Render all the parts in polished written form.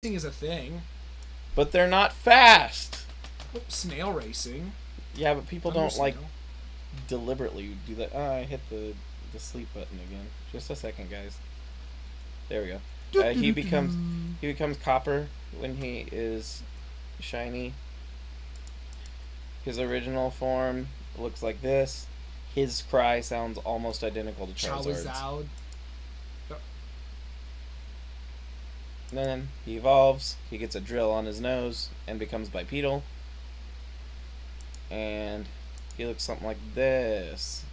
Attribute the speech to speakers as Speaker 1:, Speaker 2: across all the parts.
Speaker 1: is a thing.
Speaker 2: But they're not fast.
Speaker 1: Oh, snail racing.
Speaker 2: Yeah, but people don't
Speaker 1: Snail.
Speaker 2: deliberately do that. Oh, I hit the sleep button again. Just a second, guys. There we go. He becomes copper when he is shiny. His original form looks like this. His cry sounds almost identical to Charizard's.
Speaker 1: Charizard.
Speaker 2: Then he evolves. He gets a drill on his nose and becomes bipedal. And he looks something like this.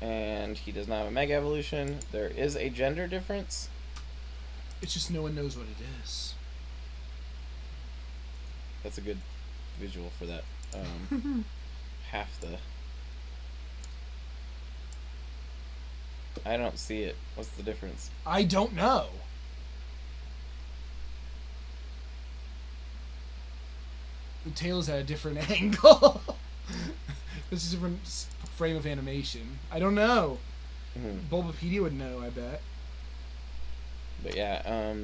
Speaker 2: And he does not have a Mega Evolution. There is a gender difference.
Speaker 1: It's just no one knows what it is.
Speaker 2: That's a good visual for that. Half the... I don't see it. What's the difference?
Speaker 1: I don't know. The tail is at a different angle. It's a different frame of animation. I don't know. Bulbapedia would know, I bet.
Speaker 2: But yeah,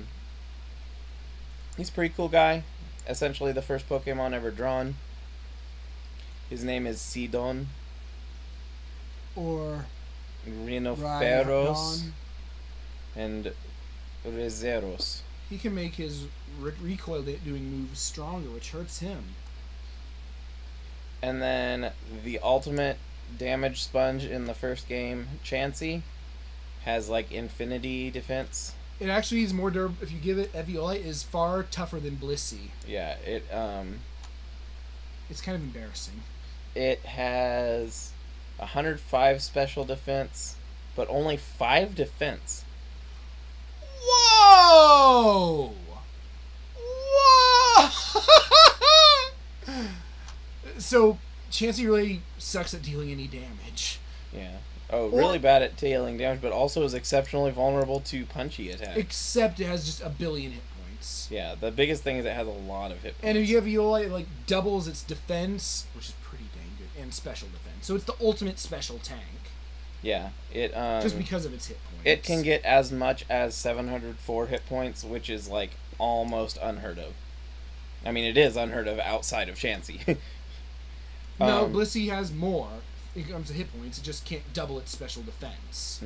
Speaker 2: he's a pretty cool guy. Essentially the first Pokemon ever drawn. His name is Sidon.
Speaker 1: Or
Speaker 2: Rhinoceros. And Rezeros.
Speaker 1: He can make his recoil doing moves stronger, which hurts him.
Speaker 2: And then the ultimate damage sponge in the first game, Chansey, has like infinity defense.
Speaker 1: It actually is more durable. If you give it Eviolite, it is far tougher than Blissey.
Speaker 2: Yeah,
Speaker 1: it's kind of embarrassing.
Speaker 2: It has 105 special defense, but only 5 defense.
Speaker 1: Whoa! Whoa! So, Chansey really sucks at dealing any damage.
Speaker 2: Yeah. Oh, really bad at dealing damage, but also is exceptionally vulnerable to punchy attacks.
Speaker 1: Except it has just a billion hit points.
Speaker 2: Yeah, the biggest thing is it has a lot of hit points.
Speaker 1: And if you have Eviolite, it like doubles its defense, which is pretty dang good, and special defense. So it's the ultimate special tank.
Speaker 2: Yeah, it
Speaker 1: just because of its hit points.
Speaker 2: It can get as much as 704 hit points, which is like almost unheard of. I mean, it is unheard of outside of Chansey.
Speaker 1: No, Blissey has more. It comes to hit points. It just can't double its special defense.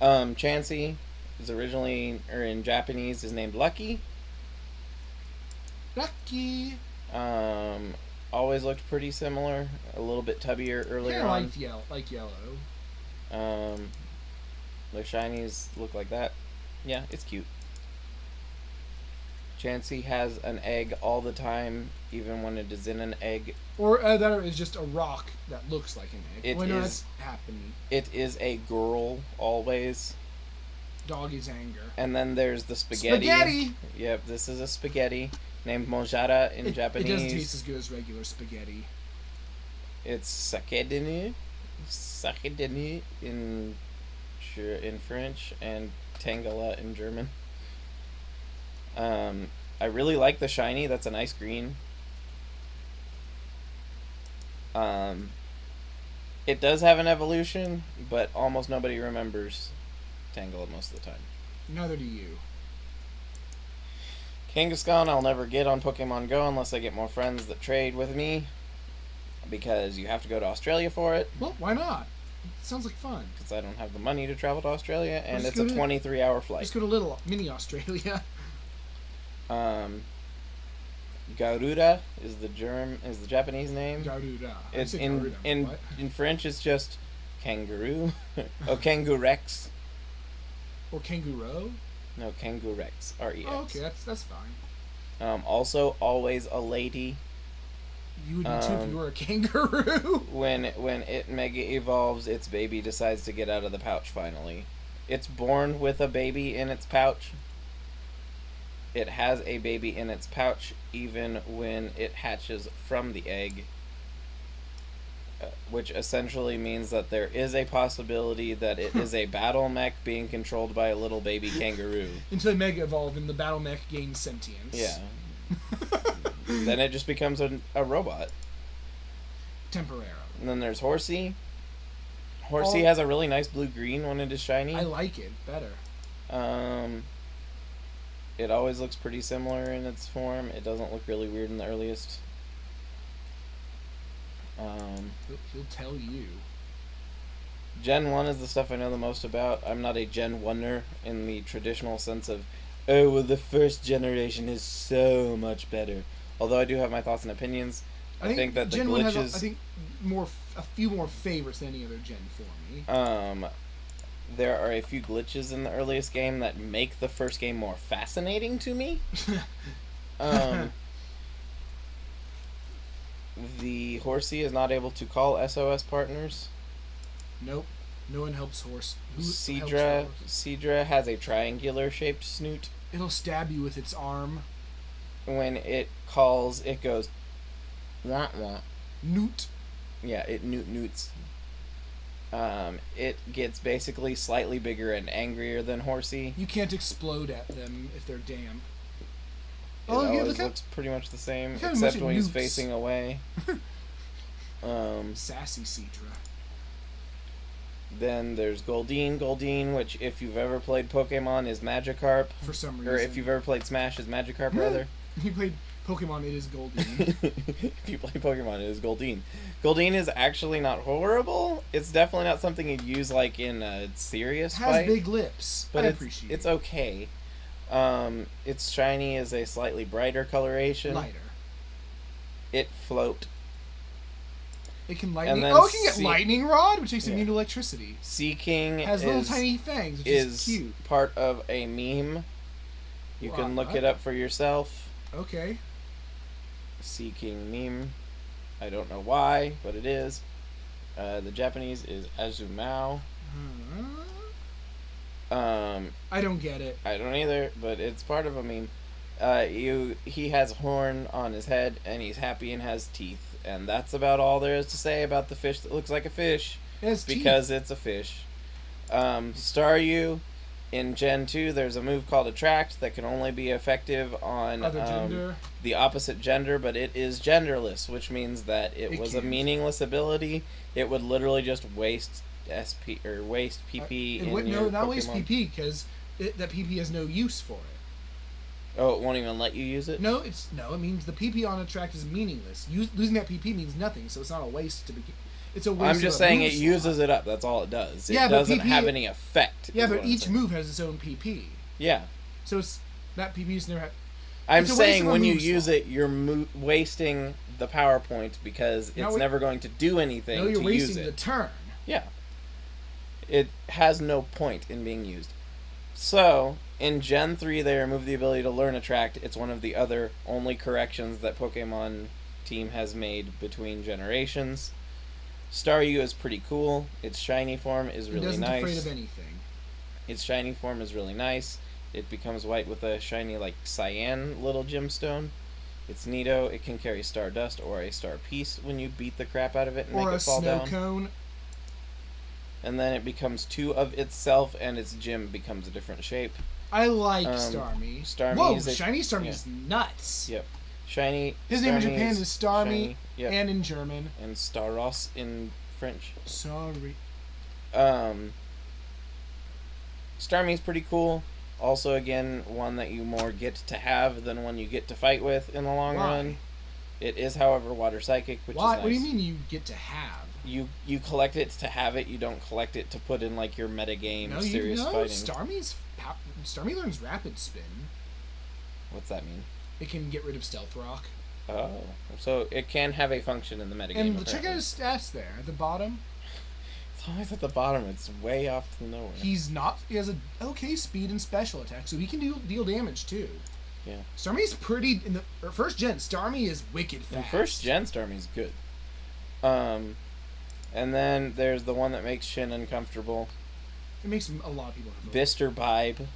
Speaker 2: Chansey is originally, or in Japanese, is named Lucky.
Speaker 1: Lucky.
Speaker 2: Always looked pretty similar. A little bit tubbier earlier on.
Speaker 1: Like yellow.
Speaker 2: Their shinies look like that. Yeah, it's cute. Chansey has an egg all the time, even when it is in an egg.
Speaker 1: Or that is just a rock that looks like an egg. That's happening.
Speaker 2: It is a girl, always.
Speaker 1: Doggy's anger.
Speaker 2: And then there's the spaghetti.
Speaker 1: Spaghetti!
Speaker 2: Yep, this is a spaghetti named Monjara in Japanese.
Speaker 1: It doesn't taste as good as regular spaghetti.
Speaker 2: It's sakedeni in French, and Tangela in German. I really like the shiny. That's a nice green. It does have an evolution, but almost nobody remembers Tangela most of the time.
Speaker 1: Neither do you.
Speaker 2: Kangaskhan I'll never get on Pokemon Go unless I get more friends that trade with me, because you have to go to Australia for it.
Speaker 1: Well, why not? It sounds like fun.
Speaker 2: Because I don't have the money to travel to Australia, and it's a 23-hour flight.
Speaker 1: Just go to little mini Australia.
Speaker 2: Garuda is the Japanese name.
Speaker 1: Garuda.
Speaker 2: It's in French it's just kangaroo. Oh, Kangurex.
Speaker 1: Or kangaroo?
Speaker 2: No, Kangurex. R-E-X.
Speaker 1: Oh, okay, that's fine.
Speaker 2: Also, always a lady.
Speaker 1: You would be too if you were a kangaroo.
Speaker 2: When it mega evolves, its baby decides to get out of the pouch finally. It's born with a baby in its pouch. It has a baby in its pouch even when it hatches from the egg, which essentially means that there is a possibility that it is a battle mech being controlled by a little baby kangaroo.
Speaker 1: Until they mega evolve and the battle mech gains sentience.
Speaker 2: Yeah. Then it just becomes a robot.
Speaker 1: Temporarily.
Speaker 2: And then there's Horsey. Horsey has a really nice blue-green when it is shiny.
Speaker 1: I like it better.
Speaker 2: It always looks pretty similar in its form. It doesn't look really weird in the earliest.
Speaker 1: He'll tell you.
Speaker 2: Gen 1 is the stuff I know the most about. I'm not a Gen 1er in the traditional sense of, oh, well, the first generation is so much better. Although I do have my thoughts and opinions. I think that the
Speaker 1: Gen
Speaker 2: glitches...
Speaker 1: 1 has, a few more favorites than any other gen for me.
Speaker 2: There are a few glitches in the earliest game that make the first game more fascinating to me. The horsey is not able to call SOS partners.
Speaker 1: Nope. No one helps horse.
Speaker 2: Seadra has a triangular shaped snoot.
Speaker 1: It'll stab you with its arm.
Speaker 2: When it calls, it goes wah wah.
Speaker 1: Newt.
Speaker 2: Yeah, it newts. It gets basically slightly bigger and angrier than horsey.
Speaker 1: You can't explode at them if they're damp.
Speaker 2: It always looks pretty much the same, except when he's facing away.
Speaker 1: Sassy Seadra.
Speaker 2: Then there's Goldeen, which if you've ever played Pokemon is Magikarp.
Speaker 1: For some reason.
Speaker 2: Or if you've ever played Smash is Magikarp, rather.
Speaker 1: If you played Pokemon, it is Goldeen.
Speaker 2: If you play Pokemon, it is Goldeen. Goldeen is actually not horrible. It's definitely not something you'd use like in a serious fight.
Speaker 1: Has big lips.
Speaker 2: But
Speaker 1: I appreciate it.
Speaker 2: It's okay. Its shiny is a slightly brighter coloration.
Speaker 1: Lighter.
Speaker 2: It float.
Speaker 1: It can lightning.
Speaker 2: It
Speaker 1: can get lightning rod, which makes it immune to electricity.
Speaker 2: Seeking
Speaker 1: has little tiny fangs, which is cute.
Speaker 2: Part of a meme. You can look it up for yourself.
Speaker 1: Okay.
Speaker 2: Seeking meme. I don't know why, but it is. The Japanese is Azumao.
Speaker 1: I don't get it.
Speaker 2: I don't either, but it's part of a meme. He has horn on his head, and he's happy and has teeth. And that's about all there is to say about the fish that looks like a fish. Because it's a fish. Staryu, in Gen 2, there's a move called Attract that can only be effective on the opposite gender, but it is genderless, which means that it was a meaningless ability. It would literally just waste SP or waste PP in your Pokemon.
Speaker 1: No, not waste PP, because that PP has no use for it.
Speaker 2: Oh, it won't even let you use it?
Speaker 1: No, it means the PP on Attract is meaningless. Losing that PP means nothing, so it's not a waste to begin. It's a waste.
Speaker 2: I'm just saying it uses it up. That's all it does. It doesn't have any effect.
Speaker 1: Yeah, but each move has its own PP.
Speaker 2: Yeah.
Speaker 1: So it's that PP's never had.
Speaker 2: I'm saying when you use it, you're wasting the power point because it's never going to do anything.
Speaker 1: No, you're
Speaker 2: to use
Speaker 1: wasting the turn.
Speaker 2: Yeah. It has no point in being used. So, in Gen 3, they removed the ability to learn Attract. It's one of the other only corrections that Pokemon team has made between generations. Staryu is pretty cool. Its shiny form is really nice.
Speaker 1: It isn't afraid of anything.
Speaker 2: Its shiny form is really nice. It becomes white with a shiny, like, cyan little gemstone. It's neato. It can carry Stardust or a Star Piece when you beat the crap out of it and make it fall down.
Speaker 1: Or a snow cone.
Speaker 2: And then it becomes two of itself, and its gym becomes a different shape.
Speaker 1: I like Starmie. Whoa, shiny Starmie is nuts.
Speaker 2: Yep. Shiny.
Speaker 1: His name in Japan is Starmie, and in German.
Speaker 2: And Staros in French.
Speaker 1: Sorry.
Speaker 2: Starmie's pretty cool. Also, again, one that you more get to have than one you get to fight with in the long run. It is, however, water psychic, which is nice.
Speaker 1: What do you mean you get to have?
Speaker 2: You collect it to have it. You don't collect it to put in like your metagame serious fighting.
Speaker 1: Starmie learns Rapid Spin.
Speaker 2: What's that mean?
Speaker 1: It can get rid of Stealth Rock.
Speaker 2: Oh, so it can have a function in the metagame.
Speaker 1: And check out his stats there at the bottom.
Speaker 2: It's always at the bottom. It's way off to nowhere.
Speaker 1: He has a okay speed and special attack, so he can deal damage too.
Speaker 2: Yeah.
Speaker 1: Starmie's pretty in the first gen. Starmie is wicked fast.
Speaker 2: In first gen, Starmie's good. And then there's the one that makes Shin uncomfortable.
Speaker 1: It makes a lot of people uncomfortable.
Speaker 2: Bister Bibe,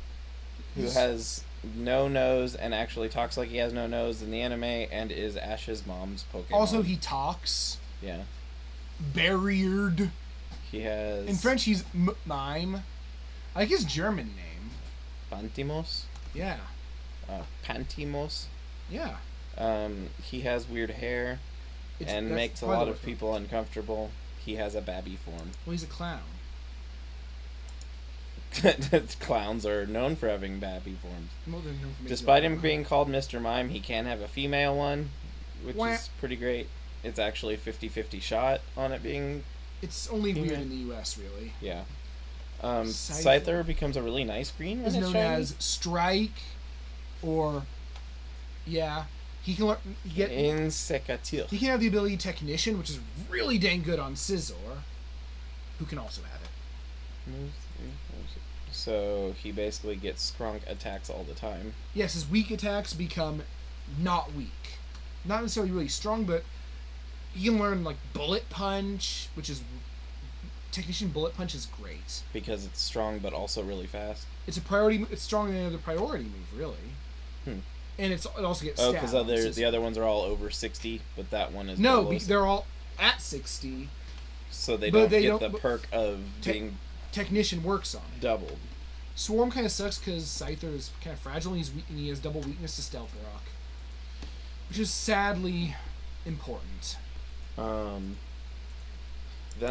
Speaker 2: who has no nose and actually talks like he has no nose in the anime and is Ash's mom's Pokemon.
Speaker 1: Also, he talks.
Speaker 2: Yeah.
Speaker 1: Barriered.
Speaker 2: He has...
Speaker 1: In French, he's mime. I like his German name.
Speaker 2: Pantimos?
Speaker 1: Yeah.
Speaker 2: Pantimos?
Speaker 1: Yeah.
Speaker 2: He has weird hair and makes a lot of people uncomfortable. He has a babby form.
Speaker 1: Well, he's a clown.
Speaker 2: Clowns are known for having babby forms.
Speaker 1: Well, they're known for making
Speaker 2: Despite
Speaker 1: them
Speaker 2: him being called Mr. Mime, he can have a female one, which
Speaker 1: Wah.
Speaker 2: is pretty great. It's actually a 50-50 shot on it being...
Speaker 1: It's only
Speaker 2: female.
Speaker 1: weird in the U.S., really.
Speaker 2: Yeah.
Speaker 1: Scyther
Speaker 2: Scyther becomes a really nice green when
Speaker 1: is
Speaker 2: it's
Speaker 1: known
Speaker 2: shiny.
Speaker 1: as Strike, or... Yeah. He can learn...
Speaker 2: Insecatil.
Speaker 1: He can have the ability Technician, which is really dang good on Scizor, who can also have it.
Speaker 2: So he basically gets Skrunk attacks all the time.
Speaker 1: Yes, his weak attacks become not weak. Not necessarily really strong, but he can learn, like, Bullet Punch, which is... Technician Bullet Punch is great.
Speaker 2: Because it's strong but also really fast.
Speaker 1: It's a priority... It's stronger than another priority move, really. And it also gets
Speaker 2: Oh,
Speaker 1: stab.
Speaker 2: because the other ones are all over 60, but that one is
Speaker 1: No,
Speaker 2: below
Speaker 1: they're all at 60.
Speaker 2: So they
Speaker 1: but
Speaker 2: don't
Speaker 1: they
Speaker 2: get
Speaker 1: don't-
Speaker 2: the
Speaker 1: but
Speaker 2: perk of being
Speaker 1: Technician works on it.
Speaker 2: doubled.
Speaker 1: Swarm kind of sucks because Scyther is kind of fragile and he has double weakness to Stealth Rock. Which is sadly important.
Speaker 2: Then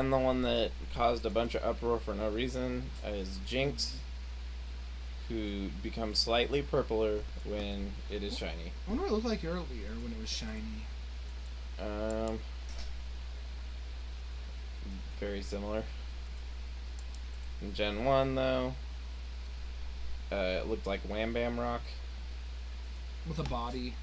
Speaker 2: the one that caused a bunch of uproar for no reason is Jinx, who becomes slightly purpler when it is shiny.
Speaker 1: I wonder what it looked like earlier when it was shiny.
Speaker 2: Very similar. In Gen 1, though, it looked like Wham Bam Rock.
Speaker 1: With a body.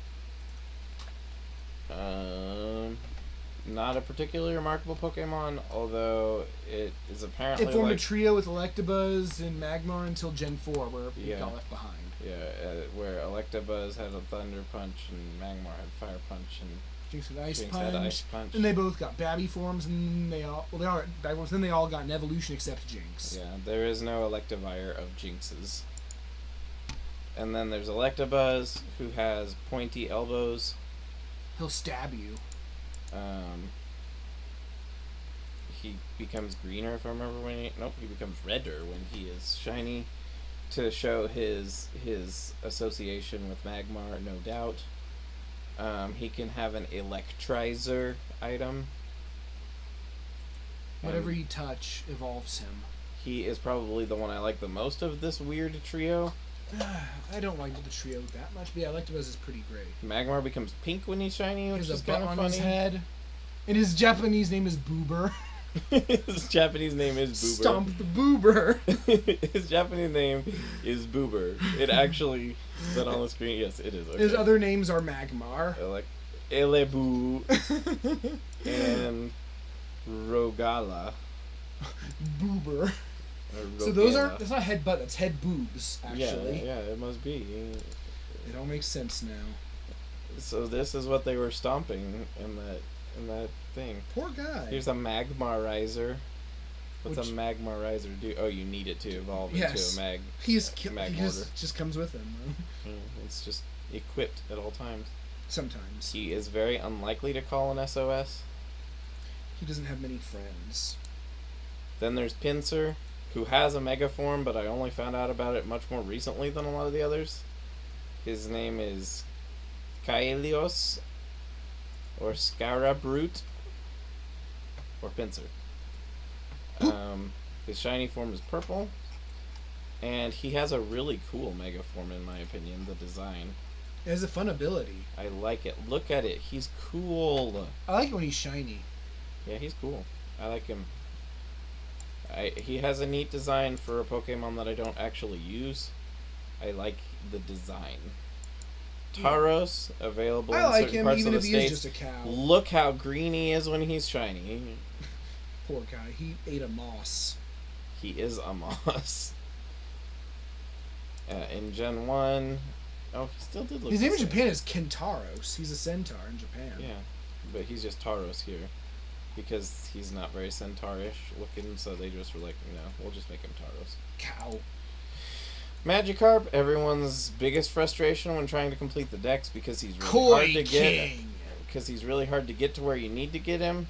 Speaker 2: Not a particularly remarkable Pokemon, although it is apparently
Speaker 1: It formed
Speaker 2: like,
Speaker 1: a trio with Electabuzz and Magmar until Gen 4, where it
Speaker 2: Yeah.
Speaker 1: got left behind.
Speaker 2: yeah, where Electabuzz had a Thunder Punch and Magmar had Fire Punch and
Speaker 1: Jinx had Ice
Speaker 2: Jinx
Speaker 1: Punch.
Speaker 2: had Ice Punch.
Speaker 1: And they both got Babby forms, and they all got Babby forms. Then they all got an evolution except Jinx.
Speaker 2: Yeah, there is no Electivire of Jinxes. And then there's Electabuzz, who has pointy elbows.
Speaker 1: He'll stab you.
Speaker 2: He becomes greener if I remember when he... Nope, he becomes redder when he is shiny to show his association with Magmar, no doubt. He can have an Electrizer item.
Speaker 1: Whatever you touch evolves him.
Speaker 2: He is probably the one I like the most of this weird trio.
Speaker 1: I don't like the trio that much, but yeah, Electabuzz is pretty great.
Speaker 2: Magmar becomes pink when he's shiny,
Speaker 1: He
Speaker 2: which
Speaker 1: has
Speaker 2: is
Speaker 1: a
Speaker 2: kind
Speaker 1: butt
Speaker 2: of
Speaker 1: on his
Speaker 2: funny.
Speaker 1: head. And his Japanese name is Boober.
Speaker 2: His Japanese name is Boober.
Speaker 1: Stomp the Boober.
Speaker 2: His Japanese name is Boober. It actually said on the screen. Yes, it is. Okay.
Speaker 1: His other names are Magmar.
Speaker 2: Like Elebu and Rogala.
Speaker 1: Boober. So that's not head butt, that's head boobs, actually.
Speaker 2: Yeah, it must be.
Speaker 1: It all makes sense now.
Speaker 2: So this is what they were stomping in that thing.
Speaker 1: Poor guy.
Speaker 2: Here's a Magmarizer. What's a Magmarizer do? Oh, you need it to evolve into a Mag.
Speaker 1: He
Speaker 2: Magmortar.
Speaker 1: just comes with him, though.
Speaker 2: It's just equipped at all times.
Speaker 1: Sometimes.
Speaker 2: He is very unlikely to call an SOS.
Speaker 1: He doesn't have many friends.
Speaker 2: Then there's Pinsir, who has a Mega form, but I only found out about it much more recently than a lot of the others. His name is Kaelios, or Scarabrute, or Pinsir. His shiny form is purple, and he has a really cool Mega form, in my opinion, the design.
Speaker 1: It has a fun ability.
Speaker 2: I like it. Look at it. He's cool.
Speaker 1: I like it when he's shiny.
Speaker 2: Yeah, he's cool. I like him. He has a neat design for a Pokemon that I don't actually use. I like the design. Tauros, available
Speaker 1: I like
Speaker 2: in certain
Speaker 1: him
Speaker 2: parts
Speaker 1: even
Speaker 2: of
Speaker 1: if
Speaker 2: the
Speaker 1: he is
Speaker 2: States.
Speaker 1: just a cow.
Speaker 2: Look how green he is when he's shiny.
Speaker 1: Poor guy. He ate a moss.
Speaker 2: He is a moss. In Gen 1... Oh, he still did look
Speaker 1: His name
Speaker 2: the
Speaker 1: in
Speaker 2: same.
Speaker 1: Japan is Kentaros. He's a centaur in Japan.
Speaker 2: Yeah, but he's just Tauros here. Because he's not very centaurish looking, so they just were like, no, we'll just make him Tauros.
Speaker 1: Cow.
Speaker 2: Magikarp, everyone's biggest frustration when trying to complete the decks because he's really
Speaker 1: Koi
Speaker 2: hard to get.
Speaker 1: King.
Speaker 2: Because he's really hard to get to where you need to get him.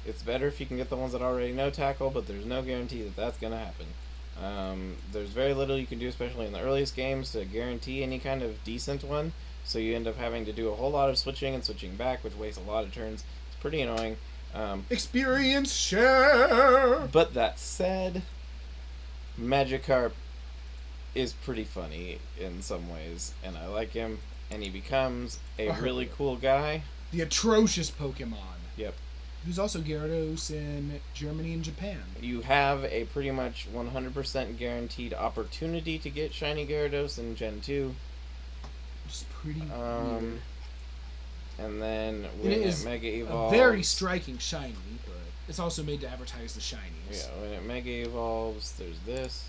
Speaker 2: It's better if you can get the ones that already know tackle, but there's no guarantee that that's going to happen. There's very little you can do, especially in the earliest games, to guarantee any kind of decent one. So you end up having to do a whole lot of switching and switching back, which wastes a lot of turns. It's pretty annoying.
Speaker 1: Experience share.
Speaker 2: But that said, Magikarp is pretty funny in some ways, and I like him, and he becomes a really cool guy.
Speaker 1: The atrocious Pokemon.
Speaker 2: Yep.
Speaker 1: Who's also Gyarados in Germany and Japan.
Speaker 2: You have a pretty much 100% guaranteed opportunity to get Shiny Gyarados in Gen 2.
Speaker 1: Which is pretty weird.
Speaker 2: And then when it Mega Evolves...
Speaker 1: a very striking shiny, but it's also made to advertise the shinies.
Speaker 2: Yeah, when it Mega Evolves, there's this.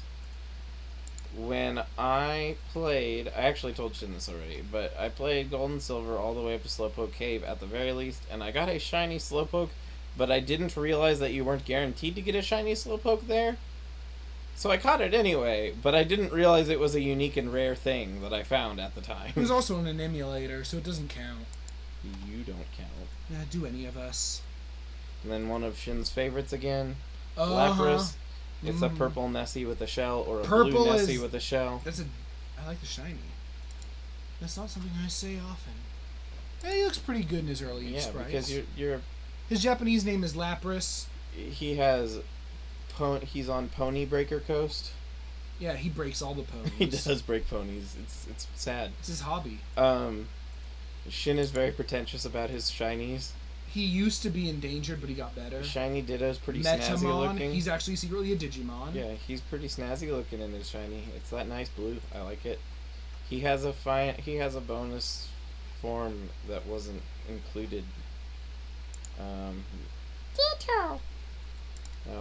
Speaker 2: When I played... I actually told Shin this already, but I played Gold and Silver all the way up to Slowpoke Cave at the very least, and I got a shiny Slowpoke, but I didn't realize that you weren't guaranteed to get a shiny Slowpoke there. So I caught it anyway, but I didn't realize it was a unique and rare thing that I found at the time.
Speaker 1: It was also in an emulator, so it doesn't count.
Speaker 2: You don't count.
Speaker 1: Yeah, do any of us.
Speaker 2: And then one of Shin's favorites again, Lapras. It's a purple Nessie with a shell, or a blue Nessie with a shell.
Speaker 1: I like the shiny. That's not something I say often. He looks pretty good in his early sprites.
Speaker 2: Because you're...
Speaker 1: His Japanese name is Lapras.
Speaker 2: He has... He's on Pony Breaker Coast.
Speaker 1: Yeah, he breaks all the ponies.
Speaker 2: He does break ponies. It's sad.
Speaker 1: It's his hobby.
Speaker 2: Shin is very pretentious about his shinies.
Speaker 1: He used to be endangered, but he got better.
Speaker 2: Shiny Ditto's pretty snazzy looking.
Speaker 1: He's actually secretly a Digimon.
Speaker 2: Yeah, he's pretty snazzy looking in his shiny. It's that nice blue. I like it. He has a bonus form that wasn't included. Ditto.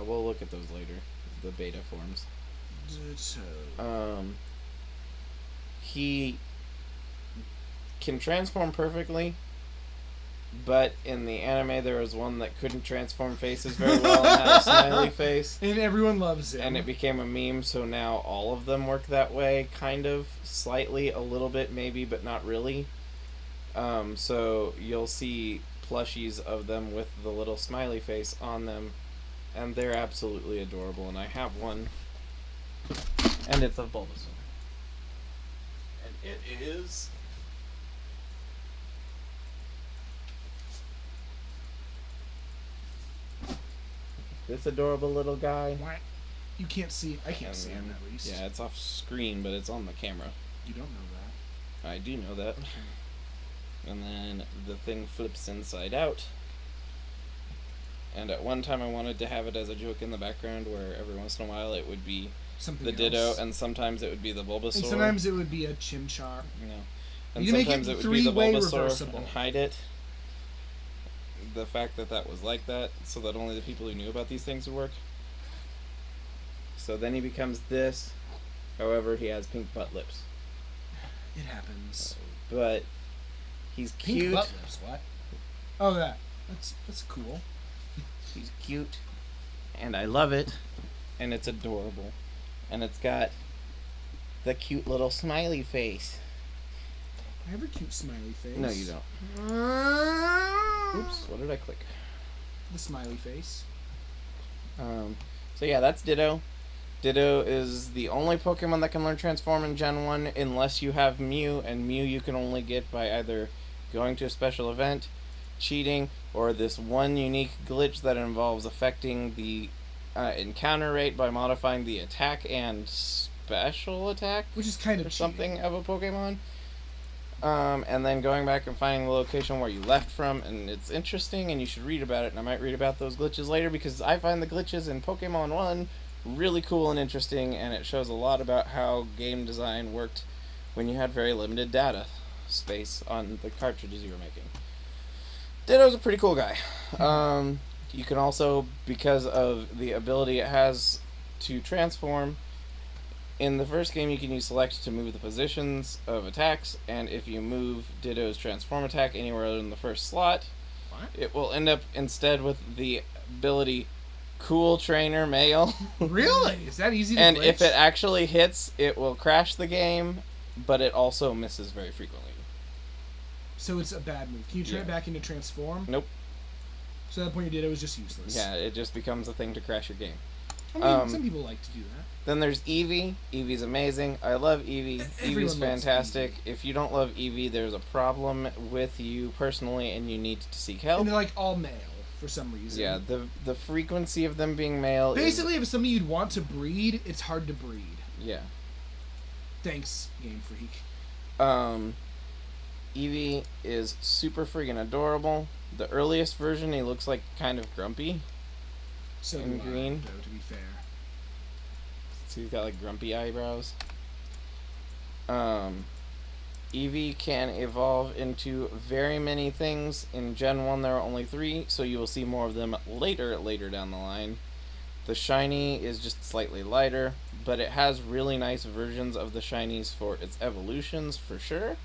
Speaker 2: We'll look at those later. The beta forms.
Speaker 1: Ditto.
Speaker 2: He can transform perfectly, but in the anime there was one that couldn't transform faces very well and had a smiley face.
Speaker 1: And everyone loves it.
Speaker 2: And it became a meme, so now all of them work that way, kind of, slightly, a little bit maybe, but not really. So you'll see plushies of them with the little smiley face on them, and they're absolutely adorable, and I have one. And it's of Bulbasaur. And it is... this adorable little guy.
Speaker 1: What? You can't see. I can't see him at least.
Speaker 2: Yeah, it's off screen, but it's on the camera.
Speaker 1: You don't know that.
Speaker 2: I do know that. Okay. And then the thing flips inside out. And at one time I wanted to have it as a joke in the background where every once in a while it would be
Speaker 1: something
Speaker 2: the Ditto, and sometimes it would be the Bulbasaur.
Speaker 1: And sometimes it would be a Chimchar.
Speaker 2: No. And
Speaker 1: you
Speaker 2: sometimes
Speaker 1: make it
Speaker 2: would be the Bulbasaur
Speaker 1: reversible.
Speaker 2: and hide it. The fact that was like that, so that only the people who knew about these things would work. So then he becomes this. However, he has pink butt lips.
Speaker 1: It happens.
Speaker 2: But he's cute.
Speaker 1: Pink butt lips, what? Oh, that. That's cool.
Speaker 2: He's cute. And I love it. And it's adorable. And it's got the cute little smiley face.
Speaker 1: I have a cute smiley face.
Speaker 2: No, you don't. Oops, what did I click?
Speaker 1: The smiley face.
Speaker 2: So yeah, that's Ditto. Ditto is the only Pokemon that can learn Transform in Gen 1 unless you have Mew, and Mew you can only get by either going to a special event, cheating, or this one unique glitch that involves affecting the encounter rate by modifying the attack and special attack,
Speaker 1: which is kind of
Speaker 2: something of a Pokemon. And then going back and finding the location where you left from, and it's interesting, and you should read about it, and I might read about those glitches later, because I find the glitches in Pokemon 1 really cool and interesting, and it shows a lot about how game design worked when you had very limited data space on the cartridges you were making. Ditto's a pretty cool guy. You can also, because of the ability it has to transform, in the first game you can use select to move the positions of attacks, and if you move Ditto's transform attack anywhere in the first slot, it will end up instead with the ability Cool Trainer Male.
Speaker 1: Really? Is that easy to
Speaker 2: And
Speaker 1: glitch?
Speaker 2: if it actually hits, it will crash the game, but it also misses very frequently.
Speaker 1: So it's a bad move. Can you turn it back into transform?
Speaker 2: Nope.
Speaker 1: So at that point you did, it was just useless.
Speaker 2: Yeah, it just becomes a thing to crash your game.
Speaker 1: I mean, some people like to do that.
Speaker 2: Then there's Eevee. Eevee's amazing. I love Eevee. Eevee's fantastic.
Speaker 1: Eevee.
Speaker 2: If you don't love Eevee, there's a problem with you personally, and you need to seek help.
Speaker 1: And they're like all male, for some reason.
Speaker 2: Yeah, the frequency of them being male
Speaker 1: Basically, if it's something you'd want to breed, it's hard to breed.
Speaker 2: Yeah.
Speaker 1: Thanks, Game Freak.
Speaker 2: Eevee is super friggin' adorable. The earliest version, he looks like kind of grumpy.
Speaker 1: So
Speaker 2: in green.
Speaker 1: Though, to be fair.
Speaker 2: So he's got like grumpy eyebrows. Eevee can evolve into very many things. In Gen 1 there are only 3, so you will see more of them later down the line. The shiny is just slightly lighter, but it has really nice versions of the shinies for its evolutions for sure.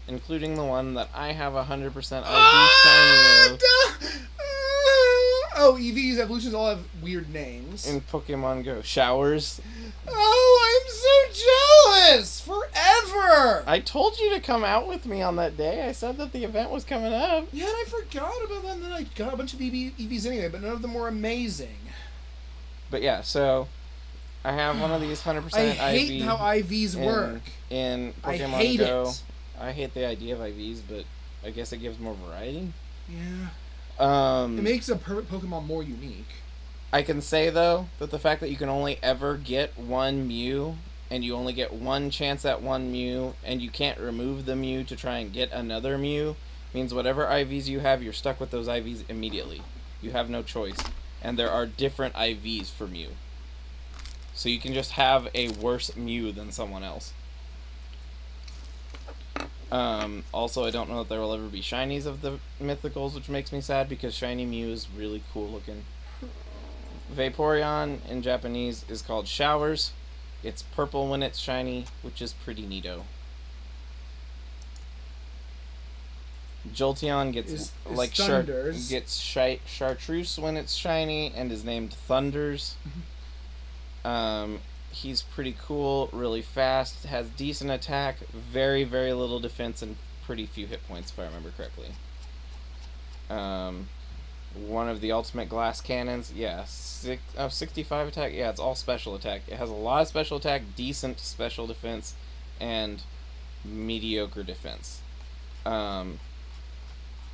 Speaker 2: Including the one that I have 100% IV shiny of.
Speaker 1: Oh, Eevee's evolutions all have weird names.
Speaker 2: In Pokemon Go. Showers.
Speaker 1: Oh, I'm so jealous! Forever!
Speaker 2: I told you to come out with me on that day. I said that the event was coming up.
Speaker 1: Yeah, and I forgot about that, and then I got a bunch of Eevees anyway, but none of them were amazing.
Speaker 2: But yeah, so I have one of these 100% IV.
Speaker 1: I hate how IVs work.
Speaker 2: In Pokemon
Speaker 1: I hate
Speaker 2: Go.
Speaker 1: it.
Speaker 2: I hate the idea of IVs, but I guess it gives more variety.
Speaker 1: Yeah. It makes a perfect Pokemon more unique.
Speaker 2: I can say, though, that the fact that you can only ever get one Mew, and you only get one chance at one Mew, and you can't remove the Mew to try and get another Mew, means whatever IVs you have, you're stuck with those IVs immediately. You have no choice. And there are different IVs for Mew. So you can just have a worse Mew than someone else. Also, I don't know that there will ever be shinies of the mythicals, which makes me sad because shiny Mew is really cool looking. Vaporeon in Japanese is called Showers. It's purple when it's shiny, which is pretty neato. Jolteon gets Chartreuse when it's shiny and is named Thunders. He's pretty cool, really fast, has decent attack, very, very little defense, and pretty few hit points, if I remember correctly. One of the ultimate glass cannons, yeah, 65 attack, yeah, it's all special attack. It has a lot of special attack, decent special defense, and mediocre defense.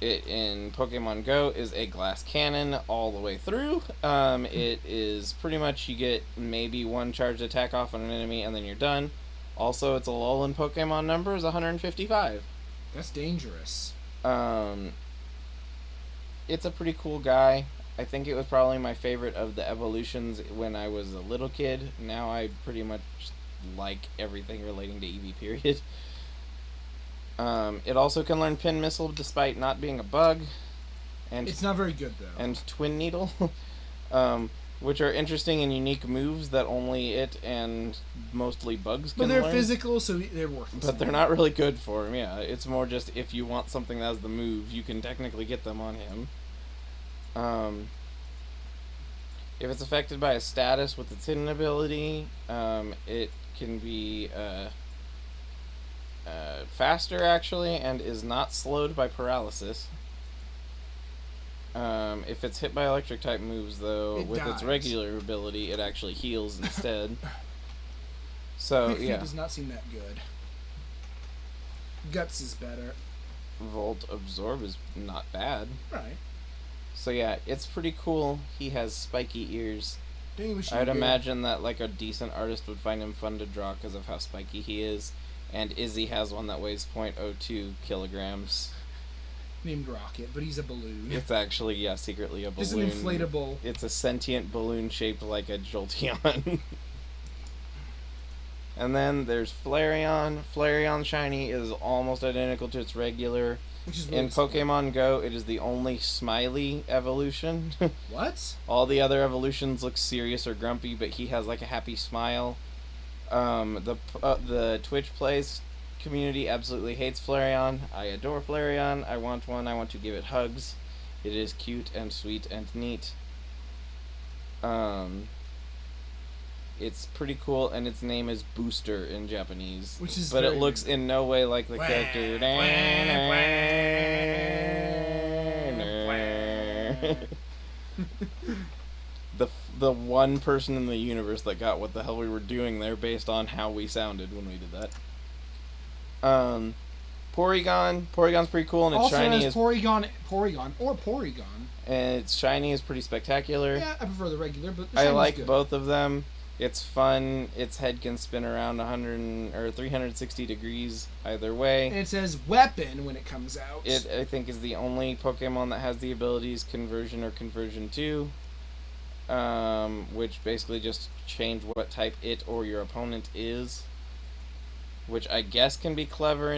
Speaker 2: It in Pokemon Go is a glass cannon all the way through. It is pretty much you get maybe one charged attack off on an enemy and then you're done. Also, its alolan Pokemon number is 155.
Speaker 1: That's dangerous.
Speaker 2: It's a pretty cool guy. I think it was probably my favorite of the evolutions when I was a little kid. Now I pretty much like everything relating to Eevee, period. It also can learn Pin Missile despite not being a bug. And
Speaker 1: it's not very good, though.
Speaker 2: And Twin Needle, which are interesting and unique moves that only it and mostly bugs can learn.
Speaker 1: But they're physical, so they're worthless.
Speaker 2: But they're not really good for him, yeah. It's more just if you want something that has the move, you can technically get them on him. If it's affected by a status with its hidden ability, it can be... faster actually, and is not slowed by paralysis. If it's hit by electric type moves, though, with its regular ability, it actually heals instead. So
Speaker 1: Quick
Speaker 2: yeah,
Speaker 1: Feet does not seem that good. Guts is better.
Speaker 2: Volt Absorb is not bad.
Speaker 1: Right.
Speaker 2: So yeah, it's pretty cool. He has spiky ears. I'd imagine that like a decent artist would find him fun to draw because of how spiky he is. And Izzy has one that weighs 0.02 kilograms.
Speaker 1: Named Rocket, but he's a balloon.
Speaker 2: It's actually, yeah, secretly a balloon.
Speaker 1: It's an inflatable.
Speaker 2: It's a sentient balloon shaped like a Jolteon. And then there's Flareon. Flareon Shiny is almost identical to its regular.
Speaker 1: Which is really
Speaker 2: in Pokemon Go, it is the only smiley evolution.
Speaker 1: What?
Speaker 2: All the other evolutions look serious or grumpy, but he has like a happy smile. The Twitch Plays community absolutely hates Flareon. I adore Flareon. I want one. I want to give it hugs. It is cute and sweet and neat. It's pretty cool, and its name is Booster in Japanese. Which is but it looks in no way like the character. The one person in the universe that got what the hell we were doing there based on how we sounded when we did that. Porygon's pretty cool, and its
Speaker 1: Also
Speaker 2: shiny
Speaker 1: has
Speaker 2: is
Speaker 1: Porygon.
Speaker 2: and its shiny is pretty spectacular.
Speaker 1: Yeah, I prefer the regular, but the
Speaker 2: I
Speaker 1: shiny's
Speaker 2: like
Speaker 1: good.
Speaker 2: both of them. It's fun. Its head can spin around 100 or 360 degrees either way.
Speaker 1: And it says weapon when it comes out.
Speaker 2: It, I think, is the only Pokemon that has the abilities Conversion or Conversion 2, which basically just change what type it or your opponent is, which I guess can be clever in